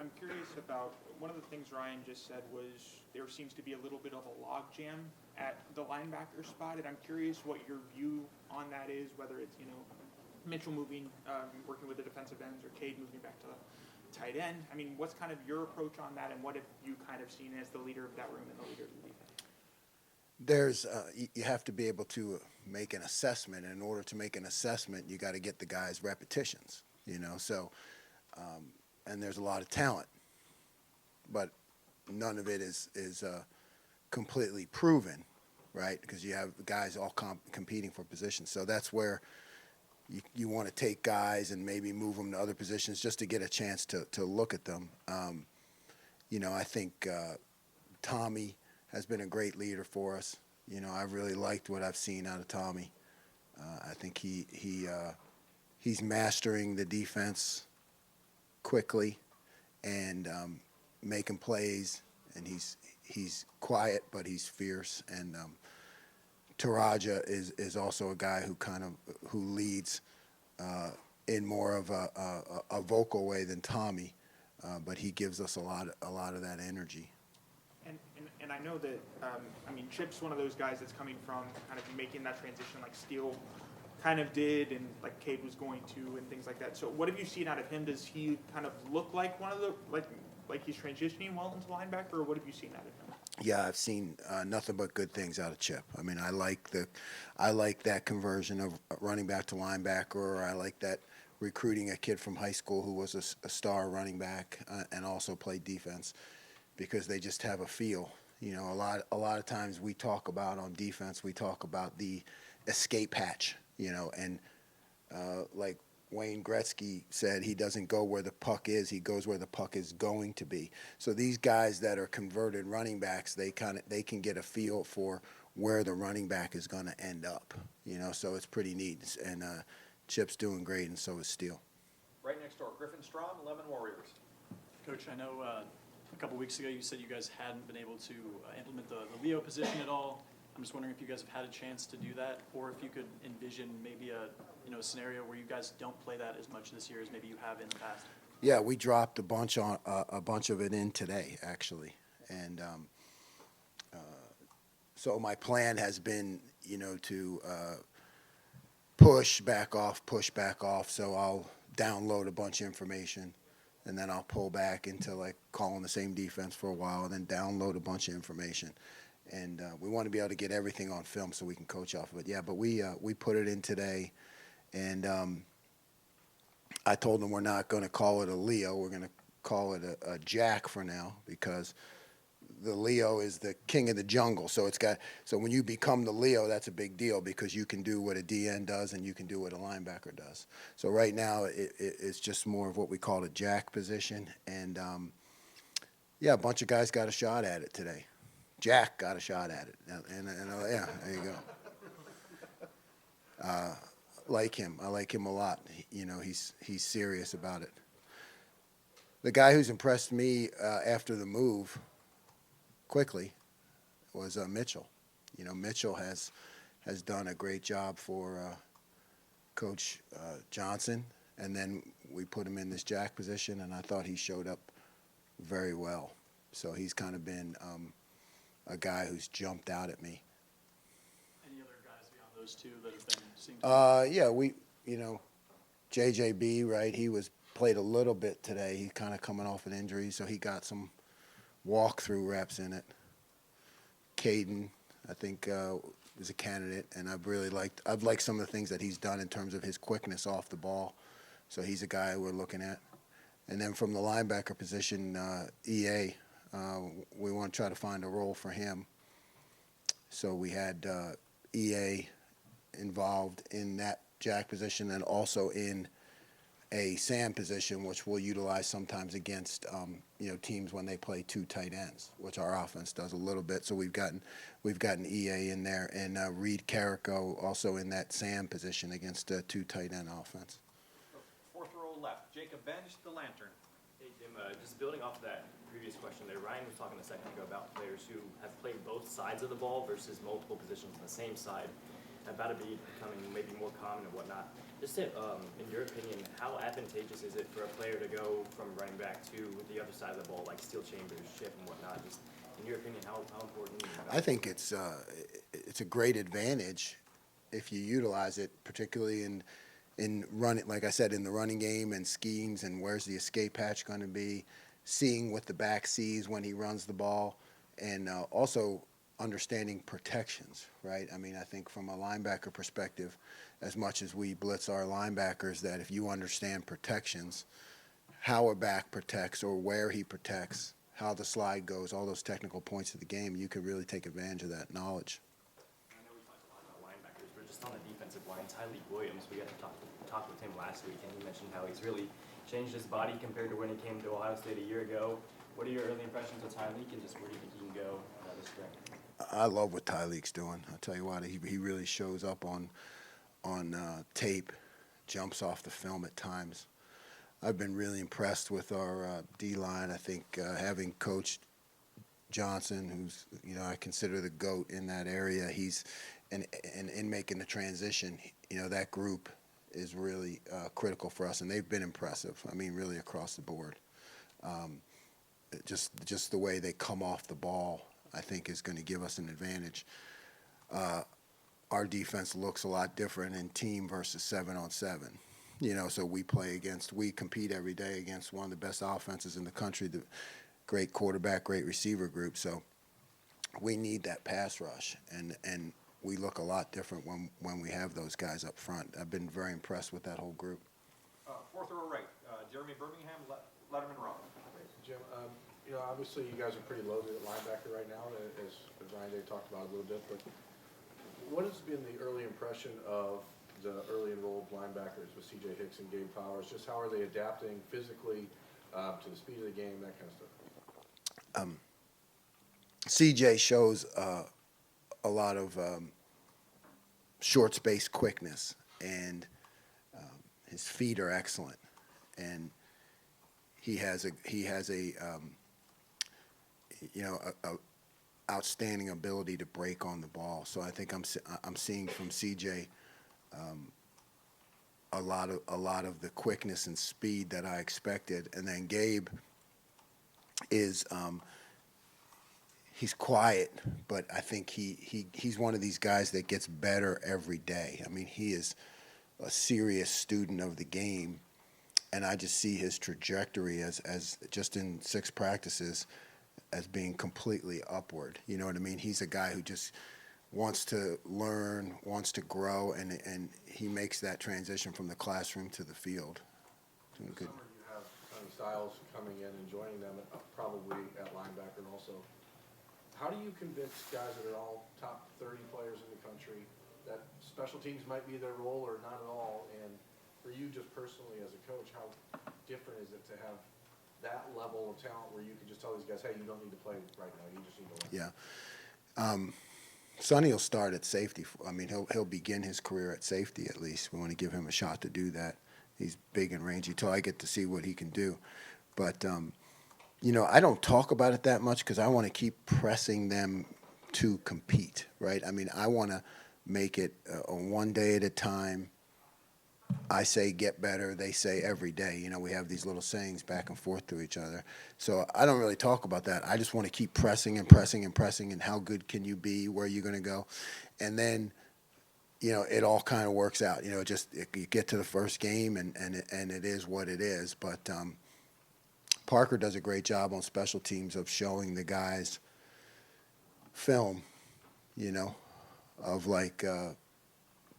I'm curious about one of the things Ryan just said was there seems to be a little bit of a logjam at the linebacker spot, and I'm curious what your view on that is, whether it's Mitchell moving, working with the defensive ends, or Cade moving back to the tight end. I mean, what's kind of your approach on that, and what have you kind of seen as the leader of that room and the leader of the defense? You have to be able to make an assessment. And in order to make an assessment, you got to get the guys repetitions, and there's a lot of talent, but none of it is completely proven, right? Because you have guys all competing for positions. So that's where you want to take guys and maybe move them to other positions just to get a chance to look at them. I think Tommy has been a great leader for us. I've really liked what I've seen out of Tommy. I think he's mastering the defense quickly and making plays, and he's quiet but he's fierce. And Taraja is also a guy who leads in more of a vocal way than Tommy, but he gives us a lot of that energy. And I know that, Chip's one of those guys that's coming from kind of making that transition like Steele kind of did and like Cade was going to and things like that. So what have you seen out of him? Does he kind of look like one of the, like he's transitioning well into linebacker, or what have you seen out of him? Yeah, I've seen nothing but good things out of Chip. I mean, I like that conversion of running back to linebacker, or I like that recruiting a kid from high school who was a star running back and also played defense, because they just have a feel. A lot of times we talk about on defense, we talk about the escape hatch, and like Wayne Gretzky said, he doesn't go where the puck is, he goes where the puck is going to be. So these guys that are converted running backs, they can get a feel for where the running back is going to end up. So it's pretty neat. And Chip's doing great, and so is Steele. Right next door, Griffin Strom, 11 Warriors. Coach, I know a couple weeks ago you said you guys hadn't been able to implement the Leo position at all. I'm just wondering if you guys have had a chance to do that, or if you could envision maybe a scenario where you guys don't play that as much this year as maybe you have in the past. Yeah, we dropped a bunch of it in today, actually, and so my plan has been, to push back off. So I'll download a bunch of information, and then I'll pull back into like calling the same defense for a while, and then download a bunch of information. And we want to be able to get everything on film so we can coach off of it. Yeah, but we put it in today, and I told them we're not going to call it a Leo. We're going to call it a Jack for now, because the Leo is the king of the jungle. So when you become the Leo, that's a big deal, because you can do what a DN does and you can do what a linebacker does. So right now it's just more of what we call a Jack position. And a bunch of guys got a shot at it today. Jack got a shot at it, and yeah, there you go. I like him a lot. He's serious about it. The guy who's impressed me after the move quickly was Mitchell. Mitchell has done a great job for Coach Johnson, and then we put him in this Jack position, and I thought he showed up very well. So he's kind of been a guy who's jumped out at me. Any other guys beyond those two that have been seen? JJB, right? He played a little bit today. He's kind of coming off an injury, so he got some walkthrough reps in it. Caden, I think, is a candidate, and I've liked some of the things that he's done in terms of his quickness off the ball. So he's a guy we're looking at. And then from the linebacker position, EA, we want to try to find a role for him. So we had EA involved in that Jack position, and also in a Sam position, which we'll utilize sometimes against teams when they play two tight ends, which our offense does a little bit. So we've gotten EA in there, and Reed Carrico also in that Sam position against a two tight end offense. Fourth row left, Jacob Bench, the Lantern. Hey Jim, just building off of that previous question there, Ryan was talking a second ago about players who have played both sides of the ball versus multiple positions on the same side. about to be becoming maybe more common and whatnot. Just in your opinion, how advantageous is it for a player to go from running back to the other side of the ball, like steel chambers, ship, and whatnot? Just in your opinion, how important is that? I think it's a great advantage if you utilize it, particularly in running, like I said, in the running game and schemes and where's the escape hatch going to be, seeing what the back sees when he runs the ball, and also understanding protections, right? I mean, I think from a linebacker perspective, as much as we blitz our linebackers, that if you understand protections, how a back protects or where he protects, how the slide goes, all those technical points of the game, you can really take advantage of that knowledge. I know we talked a lot about linebackers, but just on the defensive line, Tyleek Williams, we got to talk with him last week, and he mentioned how he's really changed his body compared to when he came to Ohio State a year ago. What are your early impressions of Tyleek, and just where do you think he can go this spring? I love what Tyleek's doing. I'll tell you what, he really shows up on tape, jumps off the film at times. I've been really impressed with our D-line. I think having coached Johnson, who's, I consider the GOAT in that area, he's and in making the transition, that group is really critical for us, and they've been impressive. I mean, really across the board. Just the way they come off the ball, I think, is going to give us an advantage. Our defense looks a lot different in team versus 7-on-7. So we compete every day against one of the best offenses in the country, the great quarterback, great receiver group. So we need that pass rush, and we look a lot different when we have those guys up front. I've been very impressed with that whole group. Fourth row right, Jeremy Birmingham, Letterman Row. Jim, obviously you guys are pretty loaded at linebacker right now, as Ryan Day talked about a little bit, but what has been the early impression of the early enrolled linebackers with C.J. Hicks and Gabe Powers? Just how are they adapting physically to the speed of the game, that kind of stuff? C.J. shows a lot of short space quickness, and his feet are excellent, and he has a outstanding ability to break on the ball. So I think I'm seeing from CJ a lot of the quickness and speed that I expected. And then Gabe is he's quiet, but I think he's one of these guys that gets better every day. I mean, he is a serious student of the game, and I just see his trajectory as just in 6 practices as being completely upward. You know what I mean? He's a guy who just wants to learn, wants to grow, and he makes that transition from the classroom to the field. Doing good. Summer you have Tony Styles coming in and joining them, probably at linebacker also. How do you convince guys that are all top 30 players in the country that special teams might be their role or not at all? And for you just personally as a coach, how different is it to have that level of talent where you can just tell these guys, hey, you don't need to play right now, you just need to learn? Yeah. Sonny will start at safety. I mean, he'll begin his career at safety at least. We want to give him a shot to do that. He's big and rangy till I get to see what he can do. But, I don't talk about it that much because I want to keep pressing them to compete, right? I mean, I want to make it a one day at a time. I say get better, they say every day. We have these little sayings back and forth to each other. So I don't really talk about that. I just want to keep pressing and pressing and pressing, and how good can you be, where are you going to go? And then, it all kind of works out. You get to the first game, and it is what it is. But Parker does a great job on special teams of showing the guys film, of like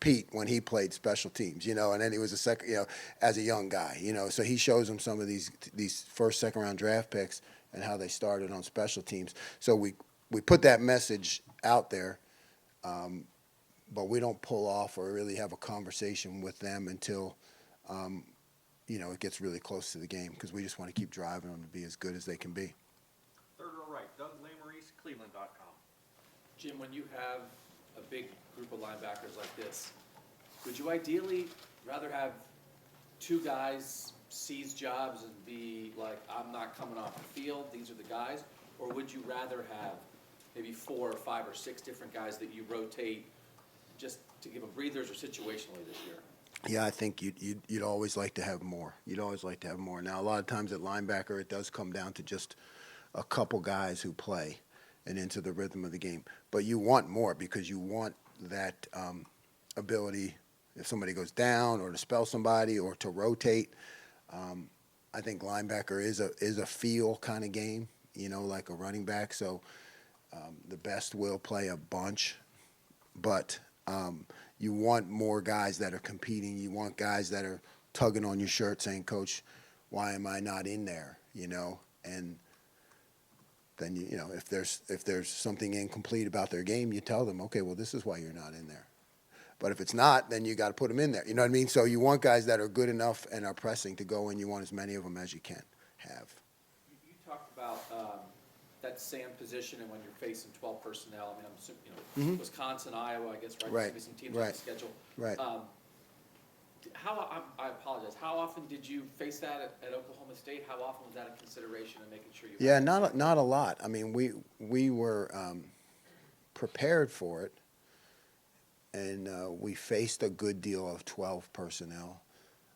Pete when he played special teams, and then he was a second, as a young guy, so he shows them some of these first, second round draft picks and how they started on special teams. So we put that message out there, but we don't pull off or really have a conversation with them until, it gets really close to the game, because we just want to keep driving them to be as good as they can be. Third row right, Doug Lesmerises, Cleveland.com. Jim, when you have a big group of linebackers like this, would you ideally rather have 2 guys seize jobs and be like, I'm not coming off the field, these are the guys? Or would you rather have maybe 4 or 5 or 6 different guys that you rotate, just to give them breathers or situationally this year? Yeah, I think you'd always like to have more. You'd always like to have more. Now, a lot of times at linebacker, it does come down to just a couple guys who play and into the rhythm of the game. But you want more because you want that ability if somebody goes down or to spell somebody or to rotate. I think linebacker is a feel kind of game, like a running back. So the best will play a bunch, but you want more guys that are competing. You want guys that are tugging on your shirt saying, Coach, why am I not in there? And then, if there's something incomplete about their game, you tell them, okay, well, this is why you're not in there. But if it's not, then you got to put them in there. You know what I mean? So you want guys that are good enough and are pressing to go in. You want as many of them as you can have. You talked about that sand position and when you're facing 12 personnel. I mean, I'm assuming, Wisconsin, Iowa, I guess, right? Right. Maybe some teams on the schedule. Right. I apologize. How often did you face that at Oklahoma State? How often was that a consideration in making sure you? Yeah, not a lot. I mean, we were prepared for it, and we faced a good deal of 12 personnel,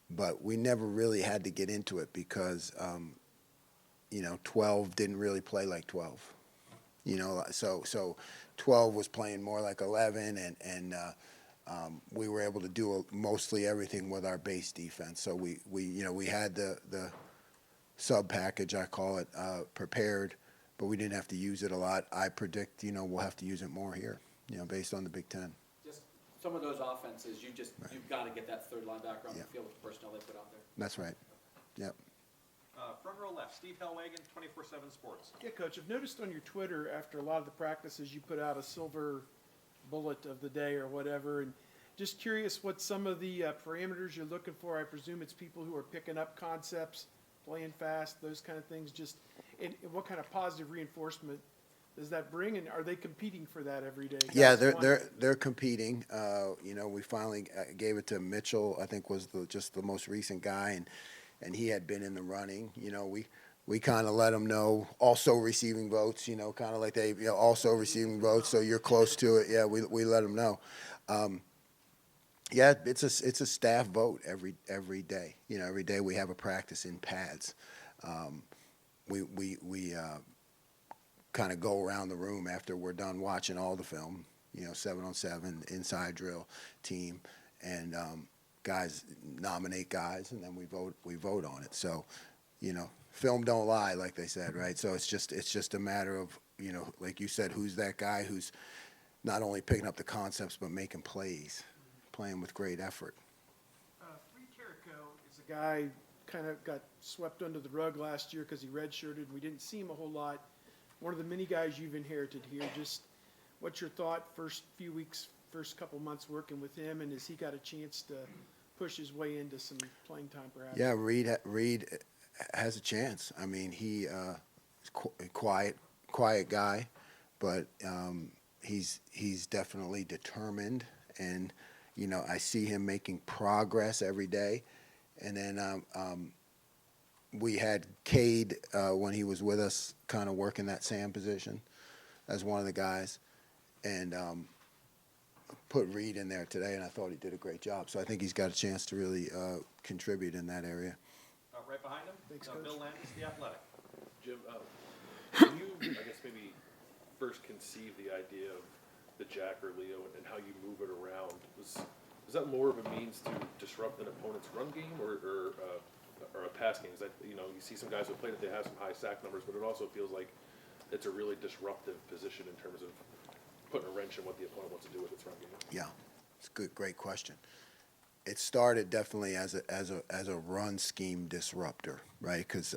but we never really had to get into it because 12 didn't really play like 12. So 12 was playing more like 11, and we were able to do mostly everything with our base defense. So we had the sub package, I call it, prepared, but we didn't have to use it a lot. I predict, we'll have to use it more here, based on the Big Ten. Just some of those offenses, you've got to get that third linebacker on the field with the personnel they put out there. That's right. Yep. Front row left, Steve Hellwagon, 24/7 Sports. Yeah, Coach, I've noticed on your Twitter after a lot of the practices you put out a silver bullet of the day or whatever, and just curious what some of the parameters you're looking for. I presume it's people who are picking up concepts, playing fast, those kind of things. Just and what kind of positive reinforcement does that bring, and are they competing for that every day? Yeah, Guys they're competing. We finally gave it to Mitchell. I think was just the most recent guy, and he had been in the running. We kind of let them know, also receiving votes. Kind of like they also receiving votes, so you're close to it. Yeah, we let them know. Yeah, it's a staff vote every day. Every day we have a practice in pads. We kind of go around the room after we're done watching all the film, 7-on-7, inside drill team, and guys nominate guys, and then we vote on it. So, film don't lie, like they said, right? So it's just a matter of, like you said, who's that guy who's not only picking up the concepts but making plays, playing with great effort. Free Carrico is a guy kind of got swept under the rug last year because he redshirted. We didn't see him a whole lot. One of the many guys you've inherited here. Just what's your thought first few weeks, first couple months working with him, and has he got a chance to push his way into some playing time perhaps? Yeah, Reed has a chance. I mean, he is a quiet guy, but he's definitely determined, and I see him making progress every day. And then we had Cade when he was with us, kind of working that Sam position as one of the guys, and put Reed in there today, and I thought he did a great job. So I think he's got a chance to really contribute in that area. Right behind him, Thanks, Coach. Bill Landis, The Athletic. Jim, can you, I guess, maybe first conceive the idea of the Jack or Leo and how you move it around? Was that more of a means to disrupt an opponent's run game or a pass game? Because you see some guys who played it, they have some high sack numbers, but it also feels like it's a really disruptive position in terms of putting a wrench in what the opponent wants to do with its run game. Yeah, it's a great question. It started definitely as a run scheme disruptor, right? Because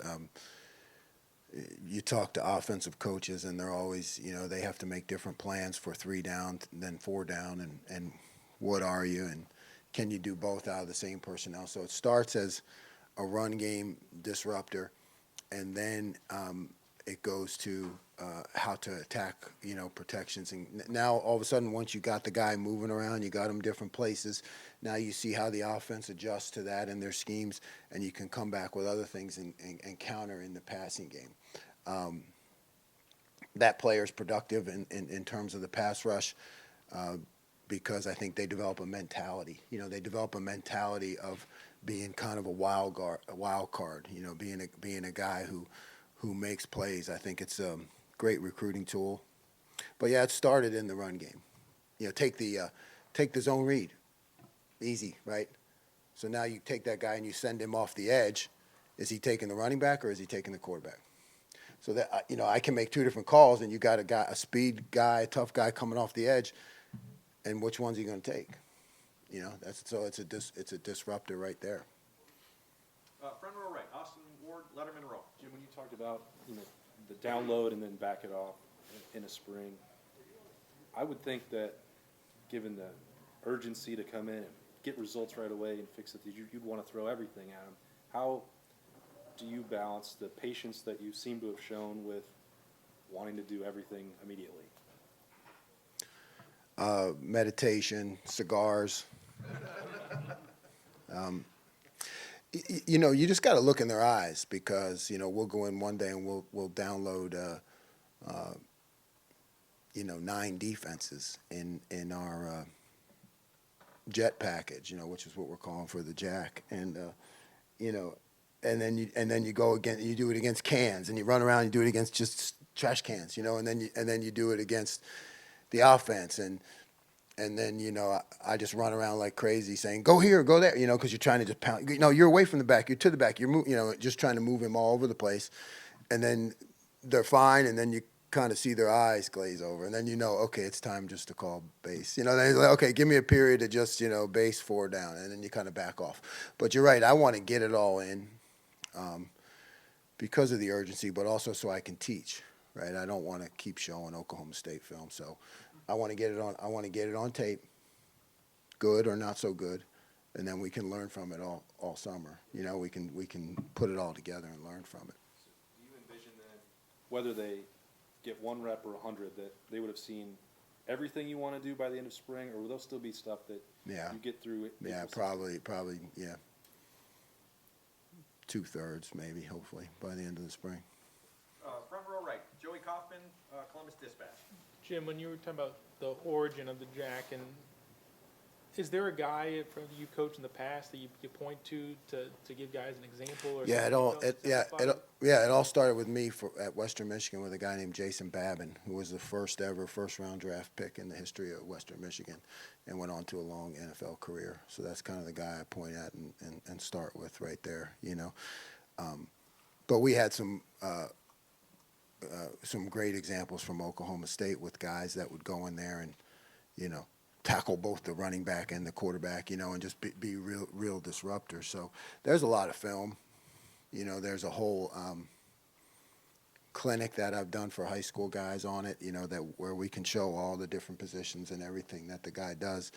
you talk to offensive coaches, and they're always, they have to make different plans for 3 down, then 4 down, and what are you, and can you do both out of the same personnel? So it starts as a run game disruptor, and then it goes to how to attack, protections. And now all of a sudden, once you got the guy moving around, you got him different places. Now you see how the offense adjusts to that in their schemes, and you can come back with other things and counter in the passing game. That player is productive in terms of the pass rush. because I think they develop a mentality. You know, they develop a mentality of being kind of a wild card. You know, being a guy who makes plays. I think it's a great recruiting tool. But yeah, it started in the run game. You know, take the zone read, easy, right? So now you take that guy and you send him off the edge. Is he taking the running back or is he taking the quarterback? So that you know, I can make two different calls, and you got a speed guy, a tough guy coming off the edge, and which one's he going to take? You know, it's a disruptor right there. Front row right, Austin Ward, Letterman row. Jim, when you talked about, you know, the download and then back it off in a spring, I would think that given the urgency to come in and get results right away and fix it, you'd want to throw everything at them. How do you balance the patience that you seem to have shown with wanting to do everything immediately? Meditation, cigars. You know, you just got to look in their eyes, because, you know, we'll go in one day and we'll download, 9 defenses in our jet package, you know, which is what we're calling for the jack. And, you know, and then you go again, you do it against cans, and you run around, you do it against just trash cans, you know, and then you do it against the offense. And then, you know, I just run around like crazy saying, go here, go there, you know, because you're trying to just pound. You know, you're away from the back, you're to the back, you're just trying to move him all over the place. And then they're fine, and then you kind of see their eyes glaze over. And then you know, okay, it's time just to call base. You know, they're like, okay, give me a period to just, you know, base 4 down. And then you kind of back off. But you're right, I want to get it all in because of the urgency, but also so I can teach, right? I don't want to keep showing Oklahoma State film. So I want to get it on tape, good or not so good, and then we can learn from it all summer. You know, we can put it all together and learn from it. So do you envision then, whether they get 1 rep or 100, that they would have seen everything you want to do by the end of spring, or will there still be stuff that you get through it? Yeah, probably, yeah. 2/3 maybe, hopefully, by the end of the spring. Front row right, Joey Kaufman, Columbus Dispatch. Jim, when you were talking about the origin of the jack, and is there a guy from you coached in the past that you point to give guys an example? Or Yeah, it all started with me at Western Michigan with a guy named Jason Babin, who was the first ever first-round draft pick in the history of Western Michigan, and went on to a long NFL career. So that's kind of the guy I point at and start with right there, you know. But we had some great examples from Oklahoma State with guys that would go in there and, you know, tackle both the running back and the quarterback, you know, and just be real disruptors. So there's a lot of film. You know, there's a whole clinic that I've done for high school guys on it, you know, where we can show all the different positions and everything that the guy does.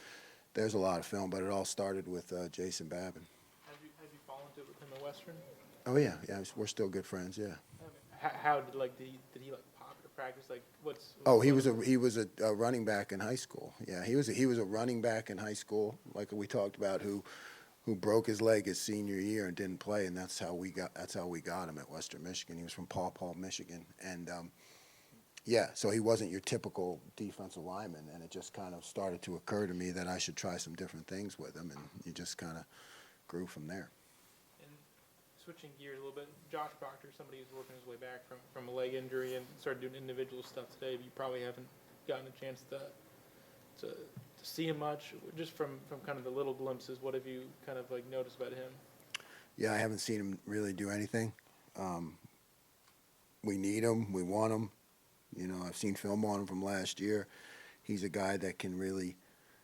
There's a lot of film, but it all started with Jason Babin. Have you fallen to it with him at Western? Oh yeah, we're still good friends, yeah. How did he pop at practice? Like what's? Oh, he was a running back in high school. Yeah, he was a running back in high school, like we talked about, who broke his leg his senior year and didn't play, and that's how we got him at Western Michigan. He was from Paw Paw, Michigan, and yeah, so he wasn't your typical defensive lineman, and it just kind of started to occur to me that I should try some different things with him, and he just kind of grew from there. Switching gears a little bit, Josh Proctor, somebody who's working his way back from a leg injury and started doing individual stuff today, but you probably haven't gotten a chance to see him much. Just from kind of the little glimpses, what have you kind of like noticed about him? Yeah, I haven't seen him really do anything. We need him. We want him. You know, I've seen film on him from last year. He's a guy that can really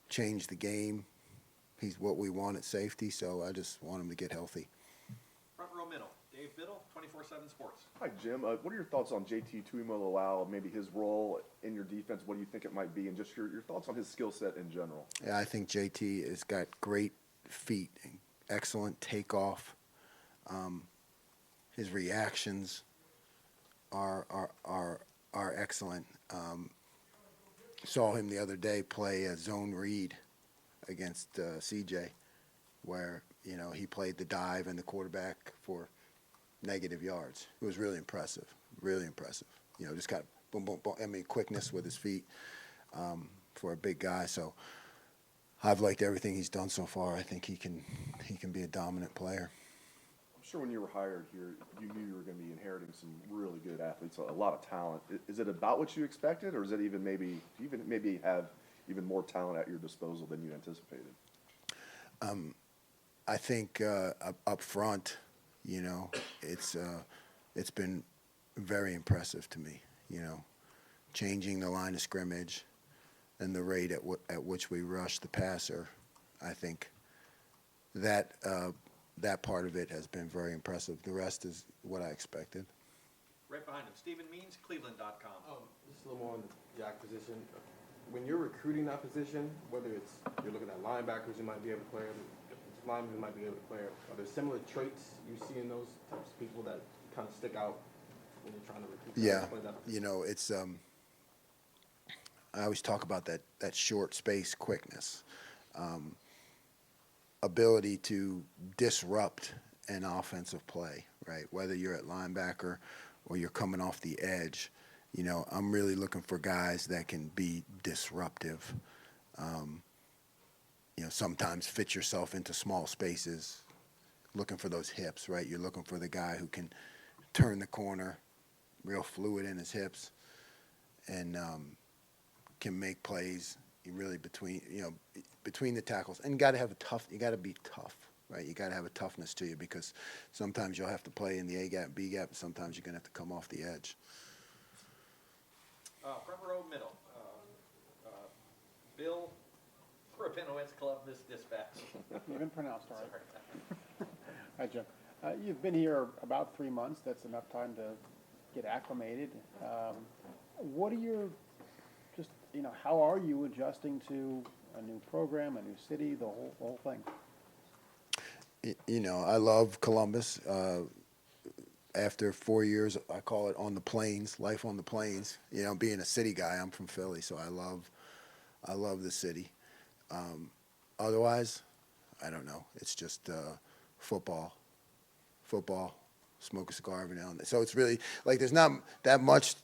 change the game. He's what we want at safety, so I just want him to get healthy. Front row middle, Dave Biddle, 24/7 Sports. Hi, Jim. What are your thoughts on JT Tuimoloau, maybe his role in your defense? What do you think it might be? And just your thoughts on his skill set in general. Yeah, I think JT has got great feet, excellent takeoff. His reactions are excellent. Saw him the other day play a zone read against CJ, where, you know, he played the dive and the quarterback for negative yards. It was really impressive, really impressive. You know, just got boom, boom, boom. I mean, quickness with his feet for a big guy. So, I've liked everything he's done so far. I think he can be a dominant player. I'm sure when you were hired here, you knew you were going to be inheriting some really good athletes, a lot of talent. Is it about what you expected, or is it even maybe have even more talent at your disposal than you anticipated? I think up front, you know, it's been very impressive to me. You know, changing the line of scrimmage and the rate at which we rush the passer. I think that that part of it has been very impressive. The rest is what I expected. Right behind him, Stephen Means, Cleveland.com. Just a little more on the jack position. When you're recruiting that position, whether it's you're looking at linebackers who might be able to play, linemen who might be able to play, are there similar traits you see in those types of people that kind of stick out when you're trying to recruit guys Yeah, to play that position? you know, it's I always talk about that short space quickness, ability to disrupt an offensive play, right? Whether you're at linebacker or you're coming off the edge, you know, I'm really looking for guys that can be disruptive. You know, sometimes fit yourself into small spaces, looking for those hips, right? You're looking for the guy who can turn the corner, real fluid in his hips, and can make plays really between the tackles. And you got to be tough, right? You got to have a toughness to you, because sometimes you'll have to play in the A gap, B gap, and sometimes you're going to have to come off the edge. Front row middle. Bill Rapinowitz, Columbus Dispatch. You've been pronounced all right. Sorry. Hi, Jim. You've been here about 3 months. That's enough time to get acclimated. What are your, just, you know, how are you adjusting to a new program, a new city, the whole thing? You know, I love Columbus. After 4 years, I call it on the plains, life on the plains. You know, being a city guy, I'm from Philly, so I love the city. Otherwise, I don't know. It's just football, smoke a cigar every now and then. So it's really like there's not that much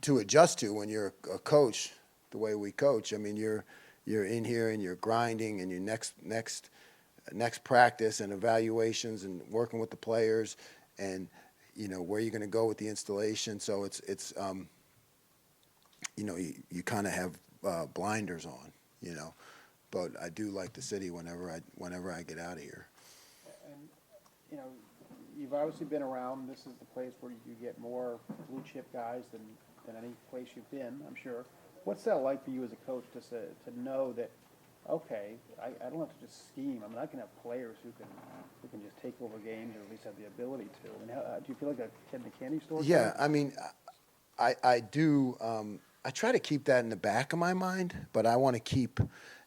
to adjust to when you're a coach. The way we coach, I mean, you're in here and you're grinding, and your next practice and evaluations and working with the players, and you know where you're going to go with the installation. So it's you know, you kind of have blinders on, you know. But I do like the city whenever I get out of here. And, you know, you've obviously been around. This is the place where you get more blue chip guys than any place you've been, I'm sure. What's that like for you as a coach to know that, okay, I don't have to just scheme. I mean, I can have players who can just take over games, or at least have the ability to. I mean, do you feel like a kid in a candy store? Yeah, I mean, I do. I try to keep that in the back of my mind, but I want to keep,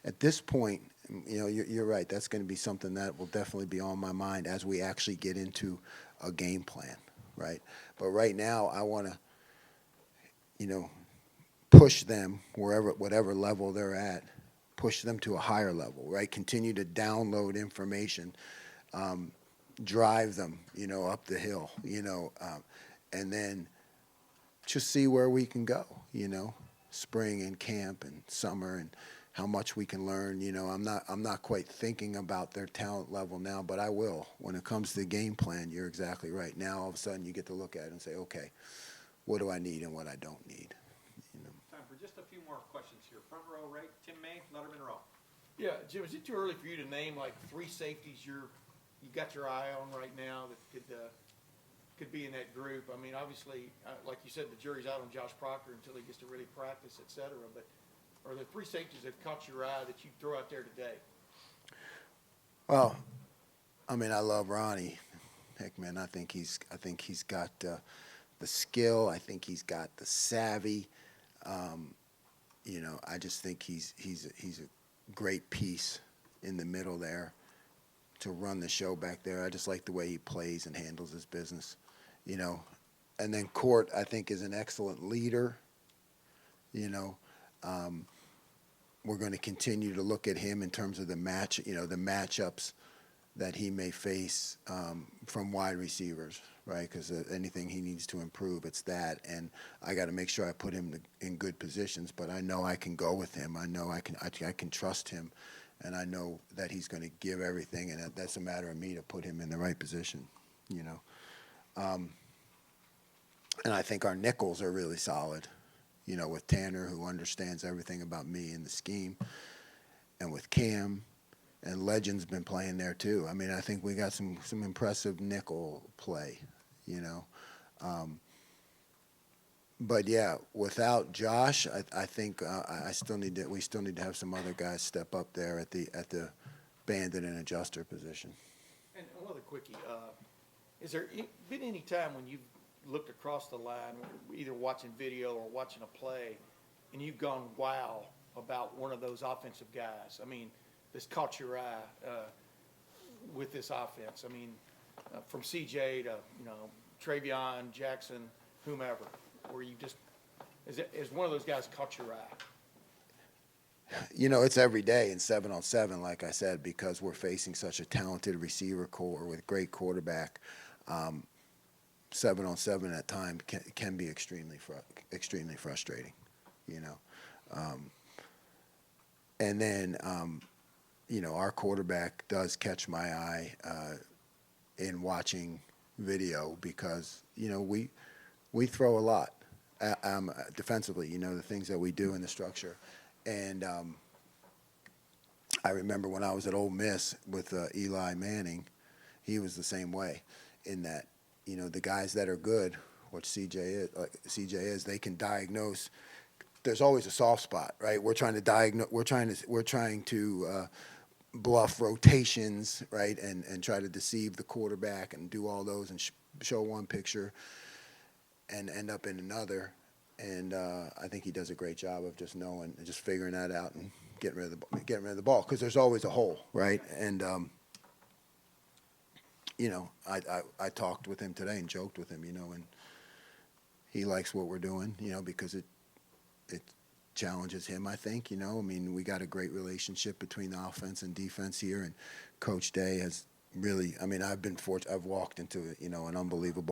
at this point, you know, you're right. That's going to be something that will definitely be on my mind as we actually get into a game plan, right? But right now, I want to, you know, push them whatever level they're at, push them to a higher level, right? Continue to download information, drive them, you know, up the hill, you know, and then just see where we can go, you know, spring and camp and summer, and how much we can learn. You know, I'm not quite thinking about their talent level now, but I will. When it comes to the game plan, you're exactly right. Now all of a sudden you get to look at it and say, okay, what do I need and what I don't need? You know. Time for just a few more questions here. Front row right, Tim May, Letterman Row. Yeah, Jim, is it too early for you to name like 3 safeties you got your eye on right now that could be in that group? I mean, obviously, like you said, the jury's out on Josh Proctor until he gets to really practice, et cetera. But are there 3 safeties that caught your eye that you throw out there today? Well, I mean, I love Ronnie. Heck, man, I think he's got the skill. I think he's got the savvy. You know, I just think he's a great piece in the middle there to run the show back there. I just like the way he plays and handles his business, you know. And then Court, I think, is an excellent leader. You know, we're going to continue to look at him in terms of the matchups that he may face from wide receivers, right? Because anything he needs to improve, it's that. And I got to make sure I put him in good positions. But I know I can go with him. I know I can trust him and I know that he's going to give everything, and that's a matter of me to put him in the right position, you know. And I think our nickels are really solid, you know, with Tanner, who understands everything about me and the scheme, and with Cam, and Legend's been playing there too. I mean, I think we got some impressive nickel play, you know. But yeah, without Josh, I think we still need to have some other guys step up there at the bandit and adjuster position. And another quickie, is there been any time when you've looked across the line, either watching video or watching a play, and you've gone, wow, about one of those offensive guys? I mean, this caught your eye with this offense. I mean, from CJ to, you know, Travion, Jackson, whomever, where you just, is one of those guys caught your eye? You know, it's every day in 7-on-7, like I said, because we're facing such a talented receiver core with great quarterback. 7-on-7 at times can be extremely frustrating, you know. And then, you know, our quarterback does catch my eye in watching video because, you know, we throw a lot defensively, you know, the things that we do in the structure. And I remember when I was at Ole Miss with Eli Manning, he was the same way in that, you know, the guys that are good, what CJ is, they can diagnose. There's always a soft spot, right? We're trying to diagnose. We're trying to bluff rotations, right, and try to deceive the quarterback and do all those and show one picture and end up in another. And I think he does a great job of just knowing and just figuring that out and getting rid of the ball because there's always a hole, right? And you know, I talked with him today and joked with him, you know, and he likes what we're doing, you know, because it challenges him, I think, you know. I mean, we got a great relationship between the offense and defense here, and Coach Day has really, I mean, I've walked into, you know, an unbelievable